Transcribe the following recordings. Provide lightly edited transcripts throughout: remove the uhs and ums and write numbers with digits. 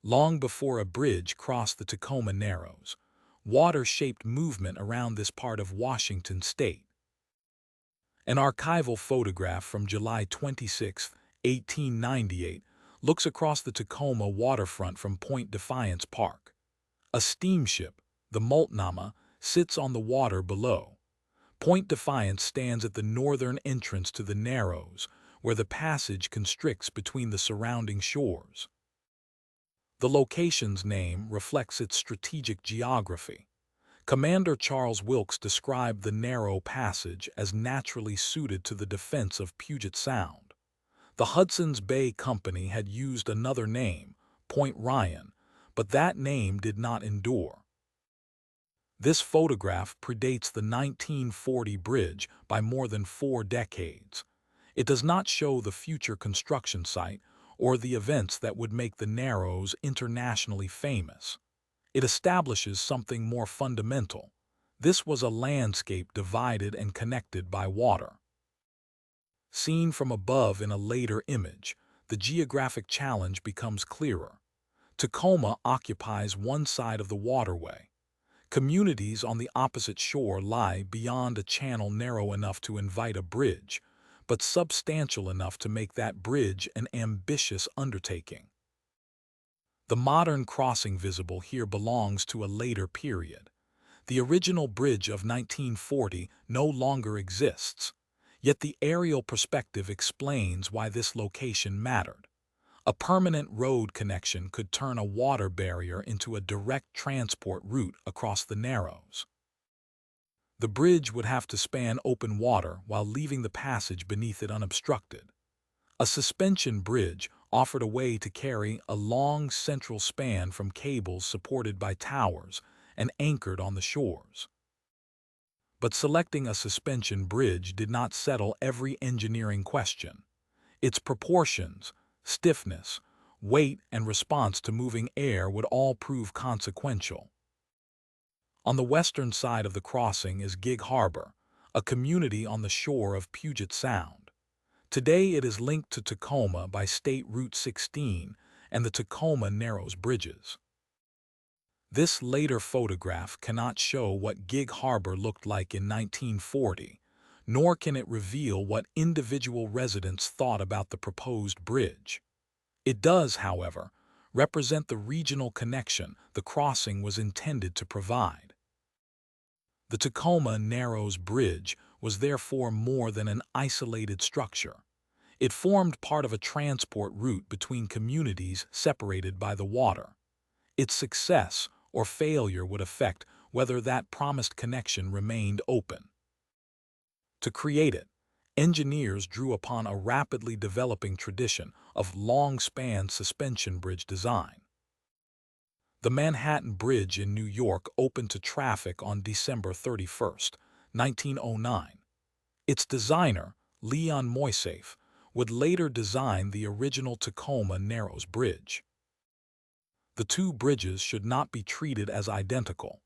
Long before a bridge crossed the Tacoma Narrows, water shaped movement around this part of Washington state. An archival photograph from July 26, 1898, looks across the Tacoma waterfront from Point Defiance Park. A steamship, the Multnomah, sits on the water below. Point Defiance stands at the northern entrance to the Narrows, where the passage constricts between the surrounding shores. The location's name reflects its strategic geography. Commander Charles Wilkes described the narrow passage as naturally suited to the defense of Puget Sound. The Hudson's Bay Company had used another name, Point Ryan, but that name did not endure. This photograph predates the 1940 bridge by more than 4 decades. It does not show the future construction site or the events that would make the Narrows internationally famous. It establishes something more fundamental. This was a landscape divided and connected by water. Seen from above in a later image, the geographic challenge becomes clearer. Tacoma occupies one side of the waterway. Communities on the opposite shore lie beyond a channel narrow enough to invite a bridge, but substantial enough to make that bridge an ambitious undertaking. The modern crossing visible here belongs to a later period. The original bridge of 1940 no longer exists, yet the aerial perspective explains why this location mattered. A permanent road connection could turn a water barrier into a direct transport route across the Narrows. The bridge would have to span open water while leaving the passage beneath it unobstructed. A suspension bridge offered a way to carry a long central span from cables supported by towers and anchored on the shores. But selecting a suspension bridge did not settle every engineering question. Its proportions, stiffness, weight, and response to moving air would all prove consequential. On the western side of the crossing is Gig Harbor, a community on the shore of Puget Sound. Today it is linked to Tacoma by State Route 16 and the Tacoma Narrows bridges. This later photograph cannot show what Gig Harbor looked like in 1940, nor can it reveal what individual residents thought about the proposed bridge. It does, however, represent the regional connection the crossing was intended to provide. The Tacoma Narrows Bridge was therefore more than an isolated structure. It formed part of a transport route between communities separated by the water. Its success or failure would affect whether that promised connection remained open. To create it, engineers drew upon a rapidly developing tradition of long-span suspension bridge design. The Manhattan Bridge in New York opened to traffic on December 31, 1909. Its designer, Leon Moisseiff, would later design the original Tacoma Narrows Bridge. The two bridges should not be treated as identical.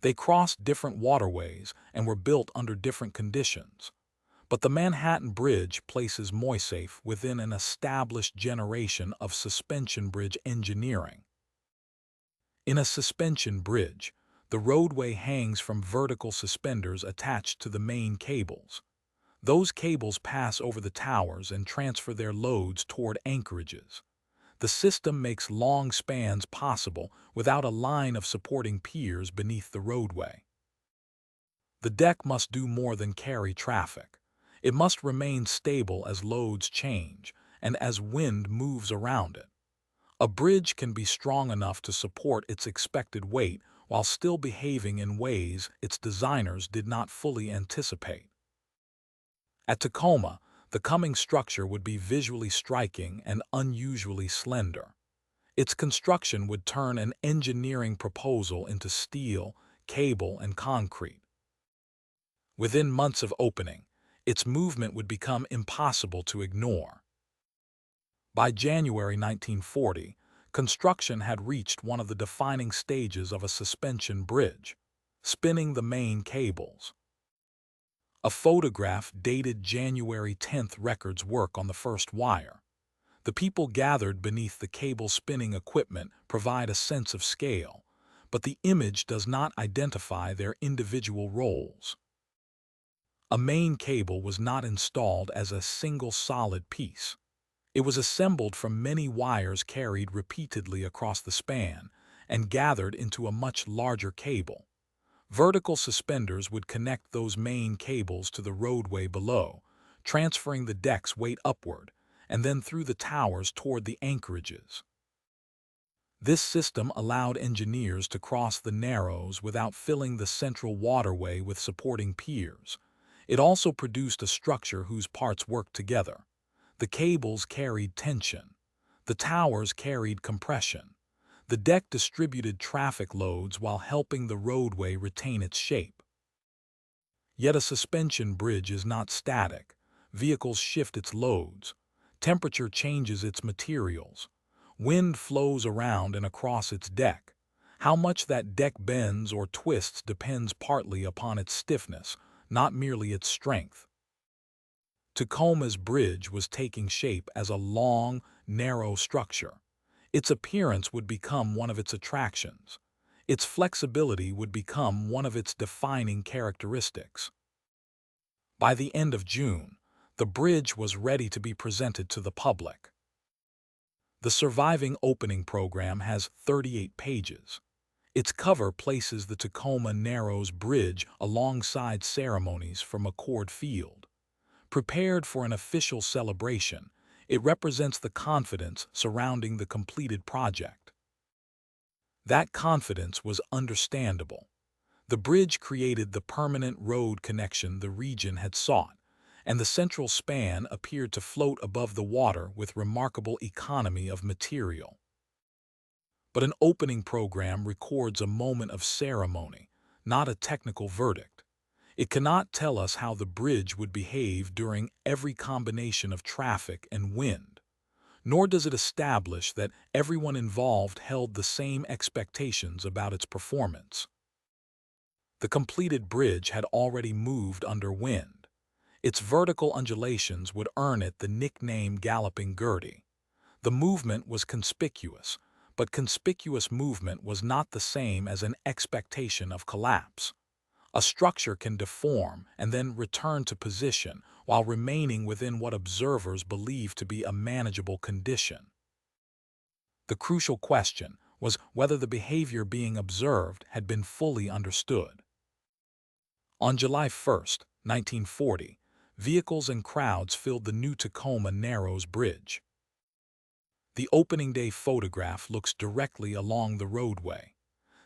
They crossed different waterways and were built under different conditions. But the Manhattan Bridge places Moisseiff within an established generation of suspension bridge engineering. In a suspension bridge, the roadway hangs from vertical suspenders attached to the main cables. Those cables pass over the towers and transfer their loads toward anchorages. The system makes long spans possible without a line of supporting piers beneath the roadway. The deck must do more than carry traffic. It must remain stable as loads change and as wind moves around it. A bridge can be strong enough to support its expected weight while still behaving in ways its designers did not fully anticipate. At Tacoma, the coming structure would be visually striking and unusually slender. Its construction would turn an engineering proposal into steel, cable, and concrete. Within months of opening, its movement would become impossible to ignore. By January 1940, construction had reached one of the defining stages of a suspension bridge, spinning the main cables. A photograph dated January 10th records work on the first wire. The people gathered beneath the cable-spinning equipment provide a sense of scale, but the image does not identify their individual roles. A main cable was not installed as a single solid piece. It was assembled from many wires carried repeatedly across the span and gathered into a much larger cable. Vertical suspenders would connect those main cables to the roadway below, transferring the deck's weight upward, and then through the towers toward the anchorages. This system allowed engineers to cross the Narrows without filling the central waterway with supporting piers. It also produced a structure whose parts worked together. The cables carried tension. The towers carried compression. The deck distributed traffic loads while helping the roadway retain its shape. Yet a suspension bridge is not static. Vehicles shift its loads. Temperature changes its materials. Wind flows around and across its deck. How much that deck bends or twists depends partly upon its stiffness, not merely its strength. Tacoma's bridge was taking shape as a long, narrow structure. Its appearance would become one of its attractions. Its flexibility would become one of its defining characteristics. By the end of June, the bridge was ready to be presented to the public. The surviving opening program has 38 pages. Its cover places the Tacoma Narrows Bridge alongside ceremonies from McCord Field. Prepared for an official celebration, it represents the confidence surrounding the completed project. That confidence was understandable. The bridge created the permanent road connection the region had sought, and the central span appeared to float above the water with remarkable economy of material. But an opening program records a moment of ceremony, not a technical verdict. It cannot tell us how the bridge would behave during every combination of traffic and wind, nor does it establish that everyone involved held the same expectations about its performance. The completed bridge had already moved under wind. Its vertical undulations would earn it the nickname Galloping Gertie. The movement was conspicuous, but conspicuous movement was not the same as an expectation of collapse. A structure can deform and then return to position while remaining within what observers believe to be a manageable condition. The crucial question was whether the behavior being observed had been fully understood. On July 1, 1940, vehicles and crowds filled the new Tacoma Narrows Bridge. The opening day photograph looks directly along the roadway.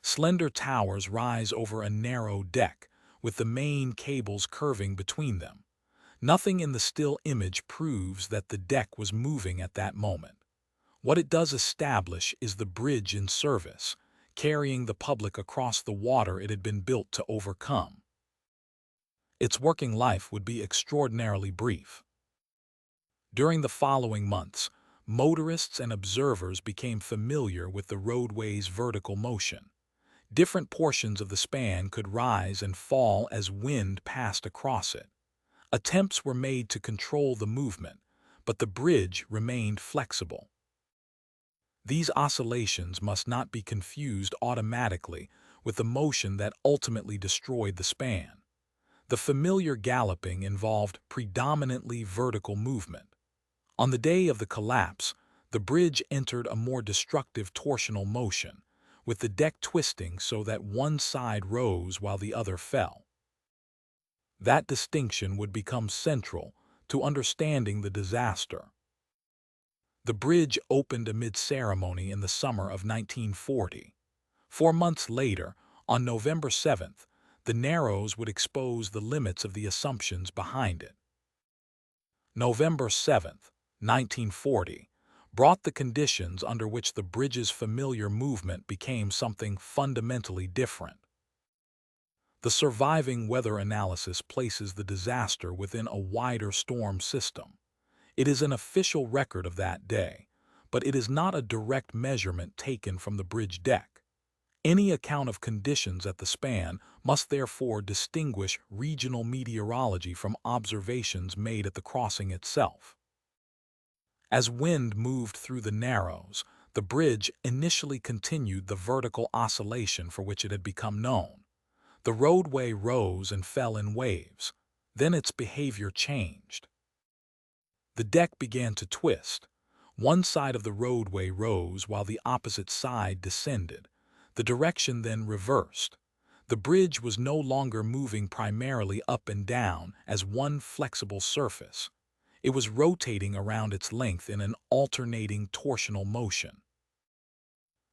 Slender towers rise over a narrow deck, with the main cables curving between them. Nothing in the still image proves that the deck was moving at that moment. What it does establish is the bridge in service, carrying the public across the water it had been built to overcome. Its working life would be extraordinarily brief. During the following months, motorists and observers became familiar with the roadway's vertical motion. Different portions of the span could rise and fall as wind passed across it. Attempts were made to control the movement, but the bridge remained flexible. These oscillations must not be confused automatically with the motion that ultimately destroyed the span. The familiar galloping involved predominantly vertical movement. On the day of the collapse, the bridge entered a more destructive torsional motion, with the deck twisting so that one side rose while the other fell. That distinction would become central to understanding the disaster. The bridge opened amid ceremony in the summer of 1940. 4 months later, on November 7th, the Narrows would expose the limits of the assumptions behind it. November 7th, 1940, brought the conditions under which the bridge's familiar movement became something fundamentally different. The surviving weather analysis places the disaster within a wider storm system. It is an official record of that day, but it is not a direct measurement taken from the bridge deck. Any account of conditions at the span must therefore distinguish regional meteorology from observations made at the crossing itself. As wind moved through the Narrows, the bridge initially continued the vertical oscillation for which it had become known. The roadway rose and fell in waves. Then its behavior changed. The deck began to twist. One side of the roadway rose while the opposite side descended. The direction then reversed. The bridge was no longer moving primarily up and down as one flexible surface. It was rotating around its length in an alternating torsional motion.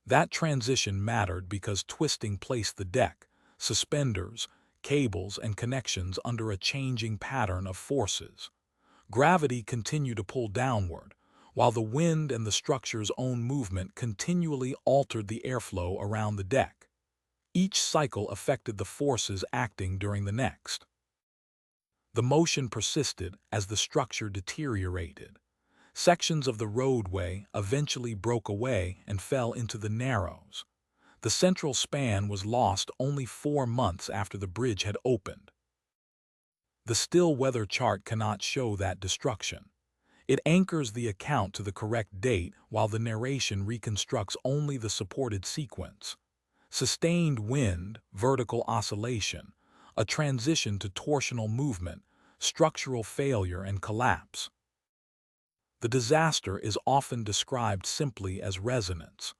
That transition mattered because twisting placed the deck, suspenders, cables, and connections under a changing pattern of forces. Gravity continued to pull downward, while the wind and the structure's own movement continually altered the airflow around the deck. Each cycle affected the forces acting during the next. The motion persisted as the structure deteriorated. Sections of the roadway eventually broke away and fell into the Narrows. The central span was lost only 4 months after the bridge had opened. The still weather chart cannot show that destruction. It anchors the account to the correct date while the narration reconstructs only the supported sequence. Sustained wind, vertical oscillation, a transition to torsional movement, structural failure and collapse. The disaster is often described simply as resonance.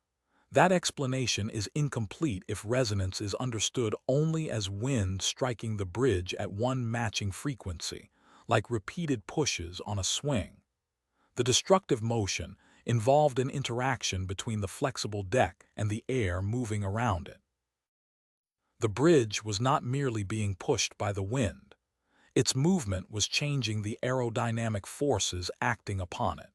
That explanation is incomplete if resonance is understood only as wind striking the bridge at one matching frequency, like repeated pushes on a swing. The destructive motion involved an interaction between the flexible deck and the air moving around it. The bridge was not merely being pushed by the wind. Its movement was changing the aerodynamic forces acting upon it.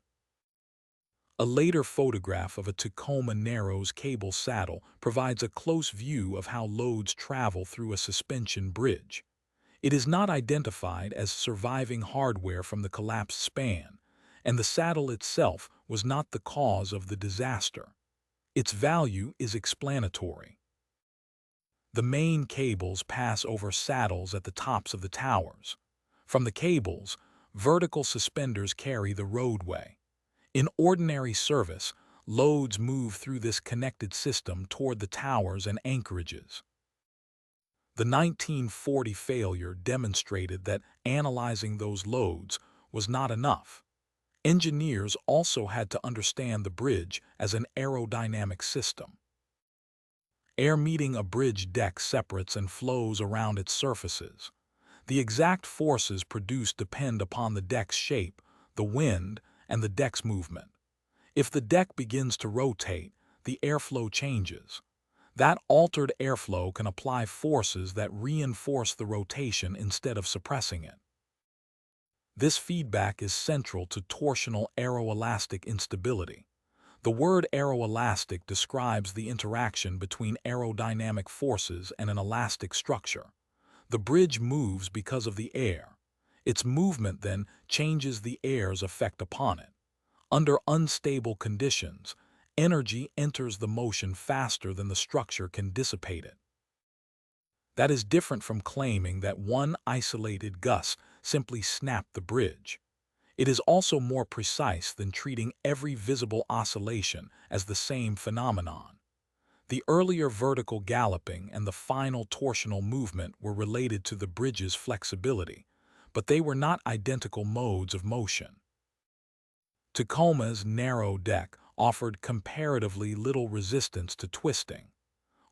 A later photograph of a Tacoma Narrows cable saddle provides a close view of how loads travel through a suspension bridge. It is not identified as surviving hardware from the collapsed span, and the saddle itself was not the cause of the disaster. Its value is explanatory. The main cables pass over saddles at the tops of the towers. From the cables, vertical suspenders carry the roadway. In ordinary service, loads move through this connected system toward the towers and anchorages. The 1940 failure demonstrated that analyzing those loads was not enough. Engineers also had to understand the bridge as an aerodynamic system. Air meeting a bridge deck separates and flows around its surfaces. The exact forces produced depend upon the deck's shape, the wind, and the deck's movement. If the deck begins to rotate, the airflow changes. That altered airflow can apply forces that reinforce the rotation instead of suppressing it. This feedback is central to torsional aeroelastic instability. The word aeroelastic describes the interaction between aerodynamic forces and an elastic structure. The bridge moves because of the air. Its movement then changes the air's effect upon it. Under unstable conditions, energy enters the motion faster than the structure can dissipate it. That is different from claiming that one isolated gust simply snapped the bridge. It is also more precise than treating every visible oscillation as the same phenomenon. The earlier vertical galloping and the final torsional movement were related to the bridge's flexibility, but they were not identical modes of motion. Tacoma's narrow deck offered comparatively little resistance to twisting.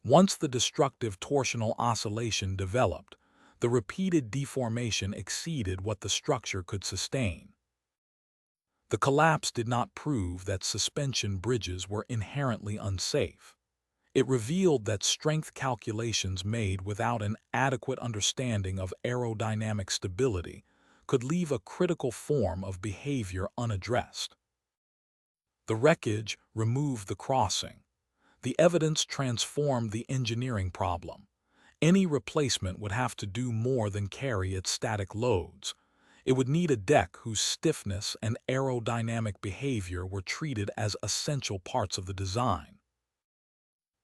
Once the destructive torsional oscillation developed, the repeated deformation exceeded what the structure could sustain. The collapse did not prove that suspension bridges were inherently unsafe. It revealed that strength calculations made without an adequate understanding of aerodynamic stability could leave a critical form of behavior unaddressed. The wreckage removed the crossing. The evidence transformed the engineering problem. Any replacement would have to do more than carry its static loads. It would need a deck whose stiffness and aerodynamic behavior were treated as essential parts of the design.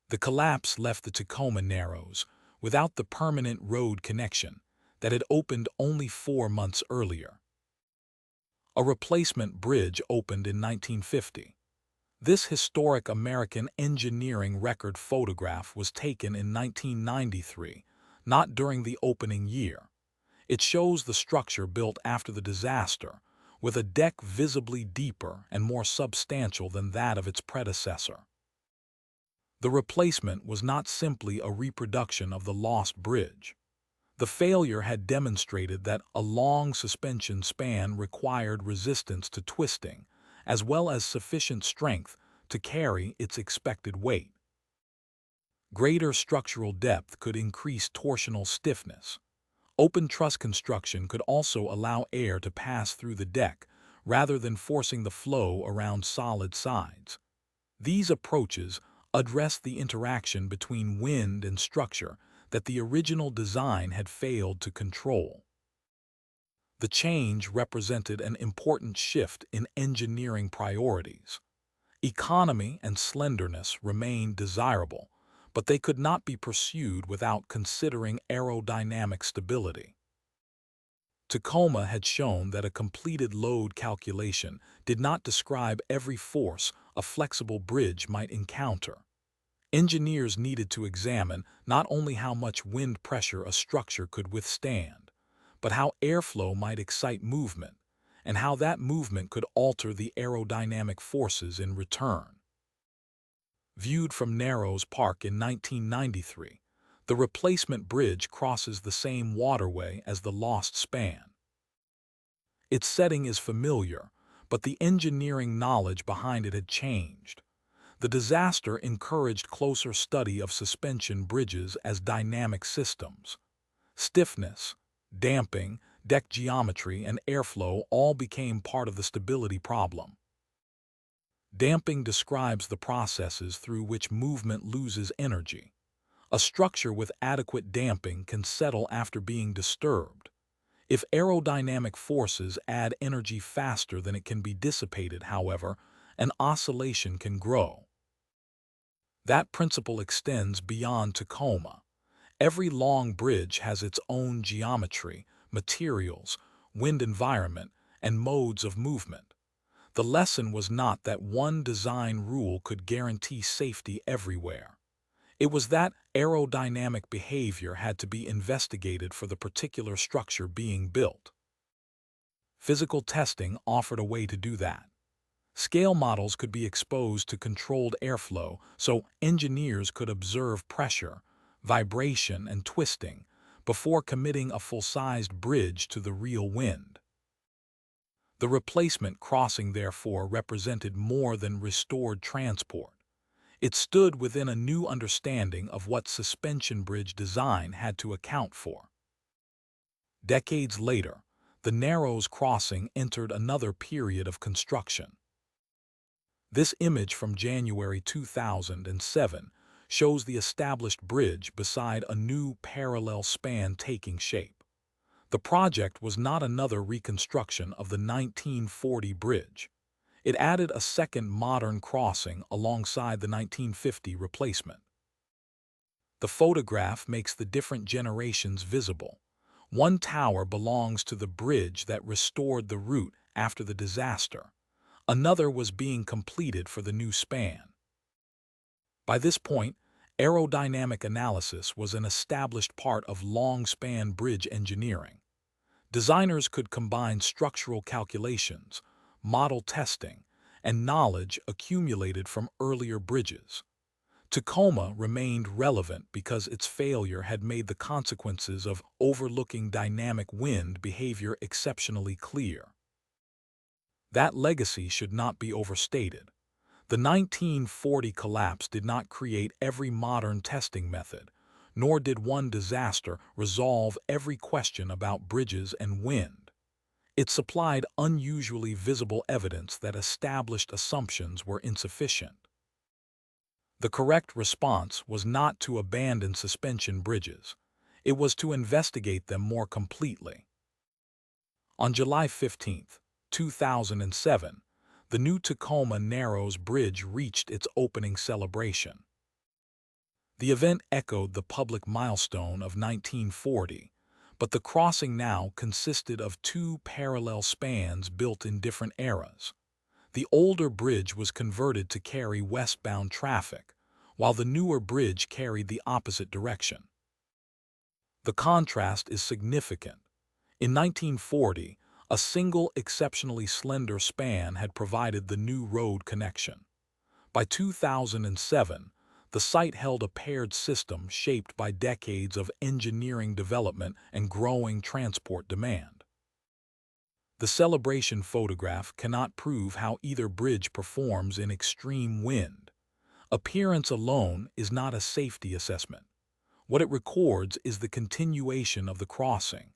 The collapse left the Tacoma Narrows without the permanent road connection that had opened only 4 months earlier. A replacement bridge opened in 1950. This historic American engineering record photograph was taken in 1993, not during the opening year. It shows the structure built after the disaster, with a deck visibly deeper and more substantial than that of its predecessor. The replacement was not simply a reproduction of the lost bridge. The failure had demonstrated that a long suspension span required resistance to twisting, as well as sufficient strength to carry its expected weight. Greater structural depth could increase torsional stiffness. Open truss construction could also allow air to pass through the deck rather than forcing the flow around solid sides. These approaches addressed the interaction between wind and structure that the original design had failed to control. The change represented an important shift in engineering priorities. Economy and slenderness remained desirable, but they could not be pursued without considering aerodynamic stability. Tacoma had shown that a completed load calculation did not describe every force a flexible bridge might encounter. Engineers needed to examine not only how much wind pressure a structure could withstand, but how airflow might excite movement, and how that movement could alter the aerodynamic forces in return. Viewed from Narrows Park in 1993, the replacement bridge crosses the same waterway as the lost span. Its setting is familiar, but the engineering knowledge behind it had changed. The disaster encouraged closer study of suspension bridges as dynamic systems. Stiffness, damping, deck geometry, and airflow all became part of the stability problem. Damping describes the processes through which movement loses energy. A structure with adequate damping can settle after being disturbed. If aerodynamic forces add energy faster than it can be dissipated, however, an oscillation can grow. That principle extends beyond Tacoma. Every long bridge has its own geometry, materials, wind environment, and modes of movement. The lesson was not that one design rule could guarantee safety everywhere. It was that aerodynamic behavior had to be investigated for the particular structure being built. Physical testing offered a way to do that. Scale models could be exposed to controlled airflow so engineers could observe pressure, vibration, and twisting before committing a full-sized bridge to the real wind. The replacement crossing, therefore, represented more than restored transport. It stood within a new understanding of what suspension bridge design had to account for. Decades later, the Narrows crossing entered another period of construction. This image from January 2007 shows the established bridge beside a new parallel span taking shape. The project was not another reconstruction of the 1940 bridge. It added a second modern crossing alongside the 1950 replacement. The photograph makes the different generations visible. One tower belongs to the bridge that restored the route after the disaster. Another was being completed for the new span. By this point, aerodynamic analysis was an established part of long-span bridge engineering. Designers could combine structural calculations, model testing, and knowledge accumulated from earlier bridges. Tacoma remained relevant because its failure had made the consequences of overlooking dynamic wind behavior exceptionally clear. That legacy should not be overstated. The 1940 collapse did not create every modern testing method, nor did one disaster resolve every question about bridges and wind. It supplied unusually visible evidence that established assumptions were insufficient. The correct response was not to abandon suspension bridges. It was to investigate them more completely. On July 15, 2007, the new Tacoma Narrows Bridge reached its opening celebration. The event echoed the public milestone of 1940, but the crossing now consisted of two parallel spans built in different eras. The older bridge was converted to carry westbound traffic, while the newer bridge carried the opposite direction. The contrast is significant. In 1940, a single exceptionally slender span had provided the new road connection. By 2007, the site held a paired system shaped by decades of engineering development and growing transport demand. The celebration photograph cannot prove how either bridge performs in extreme wind. Appearance alone is not a safety assessment. What it records is the continuation of the crossing,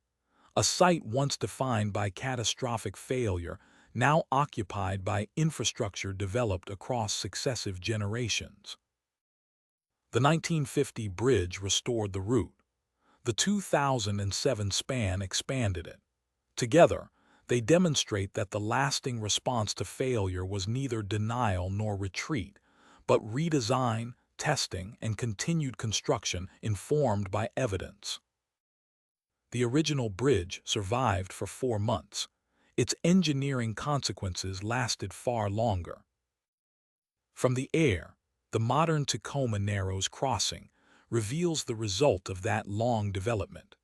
a site once defined by catastrophic failure, now occupied by infrastructure developed across successive generations. The 1950 bridge restored the route. The 2007 span expanded it. Together, they demonstrate that the lasting response to failure was neither denial nor retreat, but redesign, testing, and continued construction informed by evidence. The original bridge survived for 4 months. Its engineering consequences lasted far longer. From the air, the modern Tacoma Narrows crossing reveals the result of that long development.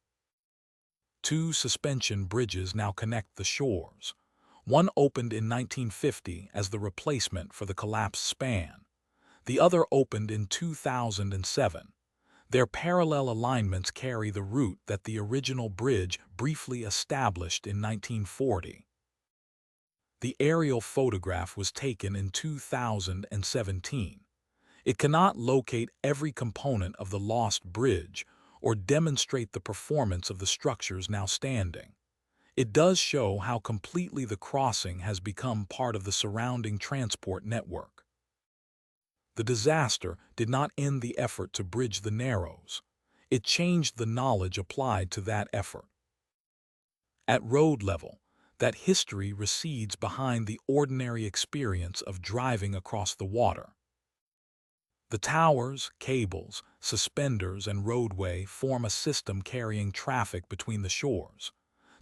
Two suspension bridges now connect the shores. One opened in 1950 as the replacement for the collapsed span. The other opened in 2007. Their parallel alignments carry the route that the original bridge briefly established in 1940. The aerial photograph was taken in 2017. It cannot locate every component of the lost bridge or demonstrate the performance of the structures now standing. It does show how completely the crossing has become part of the surrounding transport network. The disaster did not end the effort to bridge the Narrows. It changed the knowledge applied to that effort. At road level, that history recedes behind the ordinary experience of driving across the water. The towers, cables, suspenders, and roadway form a system carrying traffic between the shores.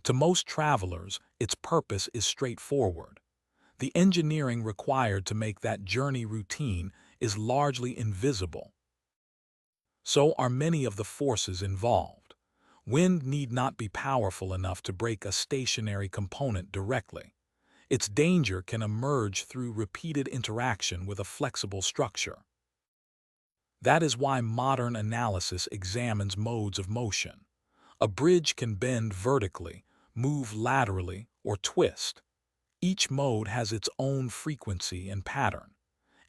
To most travelers, its purpose is straightforward. The engineering required to make that journey routine is largely invisible. So are many of the forces involved. Wind need not be powerful enough to break a stationary component directly. Its danger can emerge through repeated interaction with a flexible structure. That is why modern analysis examines modes of motion. A bridge can bend vertically, move laterally, or twist. Each mode has its own frequency and pattern.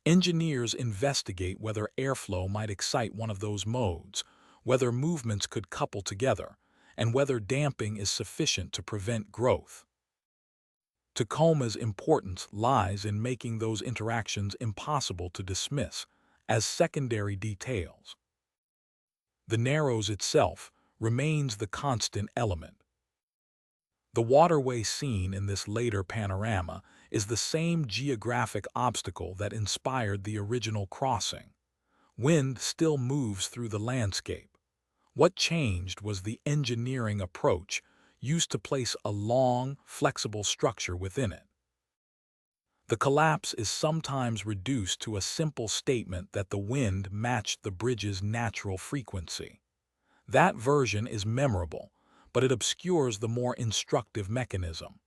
Engineers investigate whether airflow might excite one of those modes, whether movements could couple together, and whether damping is sufficient to prevent growth. Tacoma's importance lies in making those interactions impossible to dismiss as secondary details. The Narrows itself remains the constant element. The waterway seen in this later panorama is the same geographic obstacle that inspired the original crossing. Wind still moves through the landscape. What changed was the engineering approach used to place a long, flexible structure within it. The collapse is sometimes reduced to a simple statement that the wind matched the bridge's natural frequency. That version is memorable, but it obscures the more instructive mechanism.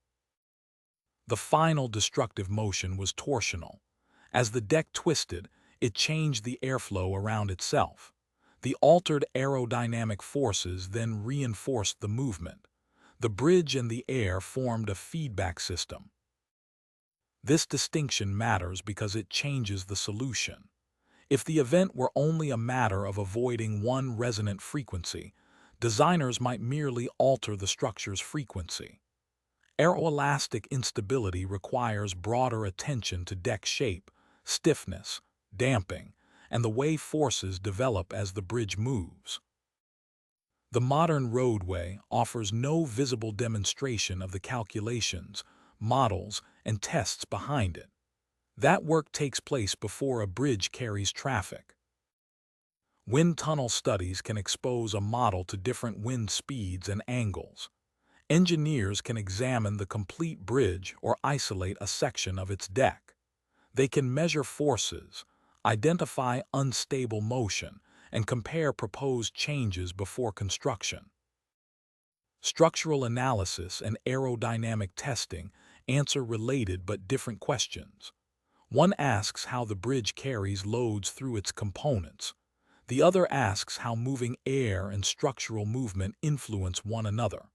The final destructive motion was torsional. As the deck twisted, it changed the airflow around itself. The altered aerodynamic forces then reinforced the movement. The bridge and the air formed a feedback system. This distinction matters because it changes the solution. If the event were only a matter of avoiding one resonant frequency, designers might merely alter the structure's frequency. Aeroelastic instability requires broader attention to deck shape, stiffness, damping, and the way forces develop as the bridge moves. The modern roadway offers no visible demonstration of the calculations, models, and tests behind it. That work takes place before a bridge carries traffic. Wind tunnel studies can expose a model to different wind speeds and angles. Engineers can examine the complete bridge or isolate a section of its deck. They can measure forces, identify unstable motion, and compare proposed changes before construction. Structural analysis and aerodynamic testing answer related but different questions. One asks how the bridge carries loads through its components. The other asks how moving air and structural movement influence one another.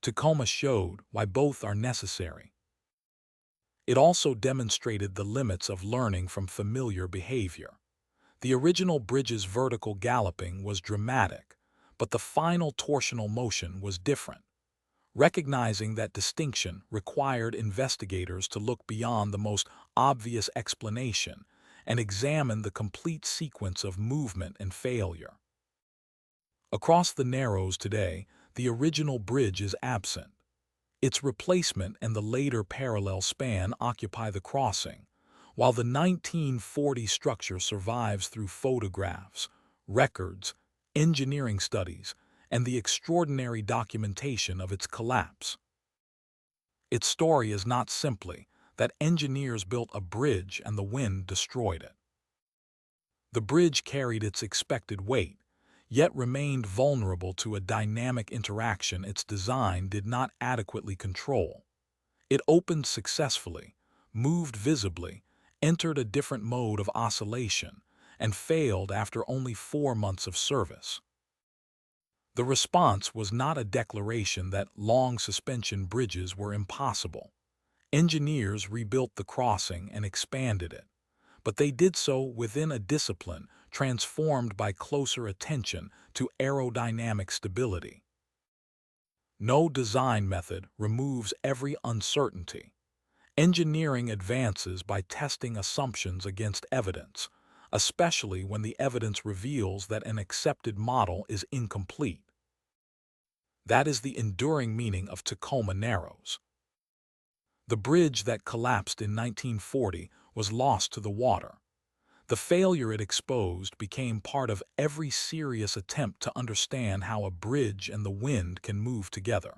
Tacoma showed why both are necessary. It also demonstrated the limits of learning from familiar behavior. The original bridge's vertical galloping was dramatic, but the final torsional motion was different. Recognizing that distinction required investigators to look beyond the most obvious explanation and examine the complete sequence of movement and failure. Across the Narrows today, the original bridge is absent. Its replacement and the later parallel span occupy the crossing, while the 1940 structure survives through photographs, records, engineering studies, and the extraordinary documentation of its collapse. Its story is not simply that engineers built a bridge and the wind destroyed it. The bridge carried its expected weight, yet remained vulnerable to a dynamic interaction its design did not adequately control. It opened successfully, moved visibly, entered a different mode of oscillation, and failed after only 4 months of service. The response was not a declaration that long suspension bridges were impossible. Engineers rebuilt the crossing and expanded it, but they did so within a discipline transformed by closer attention to aerodynamic stability. No design method removes every uncertainty. Engineering advances by testing assumptions against evidence, especially when the evidence reveals that an accepted model is incomplete. That is the enduring meaning of Tacoma Narrows. The bridge that collapsed in 1940 was lost to the water. The failure it exposed became part of every serious attempt to understand how a bridge and the wind can move together.